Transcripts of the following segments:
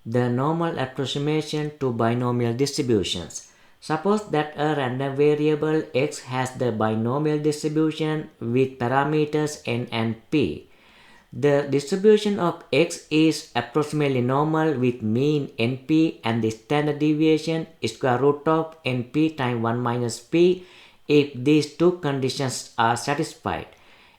the normal approximation to binomial distributions. Suppose that a random variable x has the binomial distribution with parameters n and p. The distribution of x is approximately normal with mean np and the standard deviation is square root of np times 1 minus p if these two conditions are satisfied.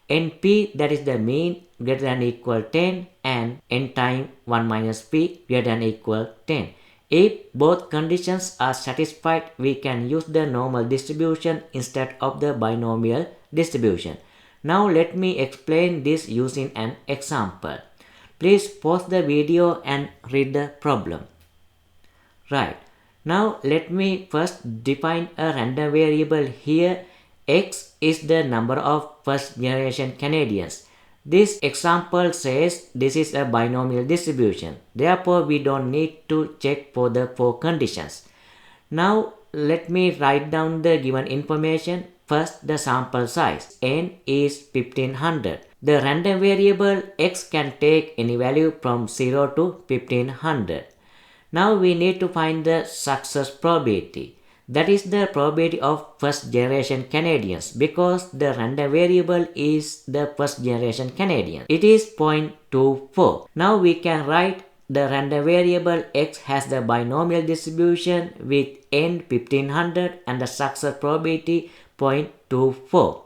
np, that is the mean, greater than or equal 10 and n times 1 minus p greater than or equal 10. If both conditions are satisfied, we can use the normal distribution instead of the binomial distribution. Now let me explain this using an example. Please pause the video and read the problem. Right. Now let me first define a random variable here. X is the number of first generation Canadians. This example says this is a binomial distribution. Therefore, we don't need to check for the four conditions. Now let me write down the given information. First, the sample size n is 1500. The random variable x can take any value from 0 to 1500. Now we need to find the success probability. That is the probability of first generation Canadians because the random variable is the first generation Canadian. It is 0.24. Now we can write the random variable x has the binomial distribution with n 1500 and the success probability 0.24.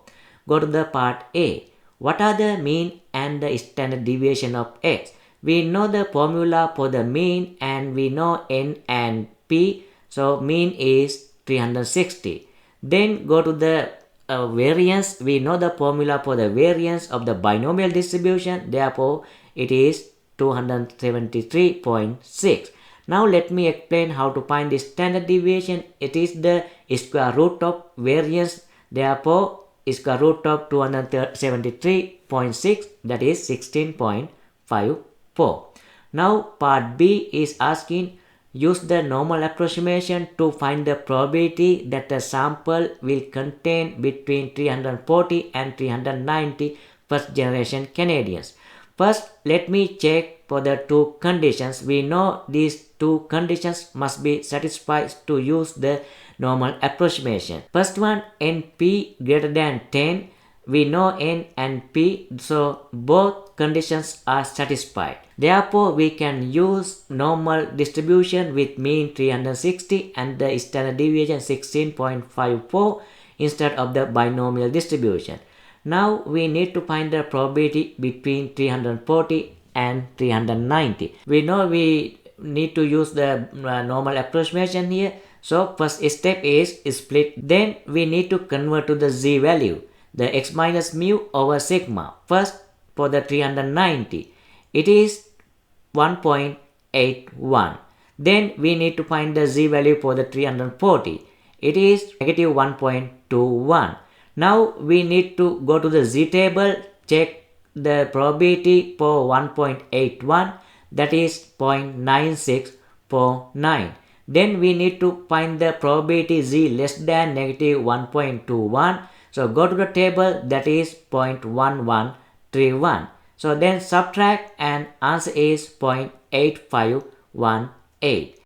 Go to the part A. What are the mean and the standard deviation of x? We know the formula for the mean and we know n and p. So mean is 360. Then go to the variance. We know the formula for the variance of the binomial distribution. Therefore, it is 273.6. Now let me explain how to find the standard deviation. It is the square root of variance. Therefore, square root of 273.6, that is 16.54. Now part B is asking use the normal approximation to find the probability that the sample will contain between 340 and 390 first generation Canadians. First, let me check for the two conditions. We know these two conditions must be satisfied to use the normal approximation. First one, np greater than 10. We know n and p, so both conditions are satisfied. Therefore, we can use normal distribution with mean 360 and the standard deviation 16.54 instead of the binomial distribution. Now we need to find the probability between 340 and 390. We know we need to use the normal approximation here. So first step is split. Then we need to convert to the z value, the x minus mu over sigma. First for the 390, it is 1.81. Then we need to find the z value for the 340. It is negative 1.21. Now we need to go to the z table, check the probability for 1.81, that is 0.9649. Then we need to find the probability z less than negative 1.21. So go to the table, that is 0.1131. So then subtract and answer is 0.8518.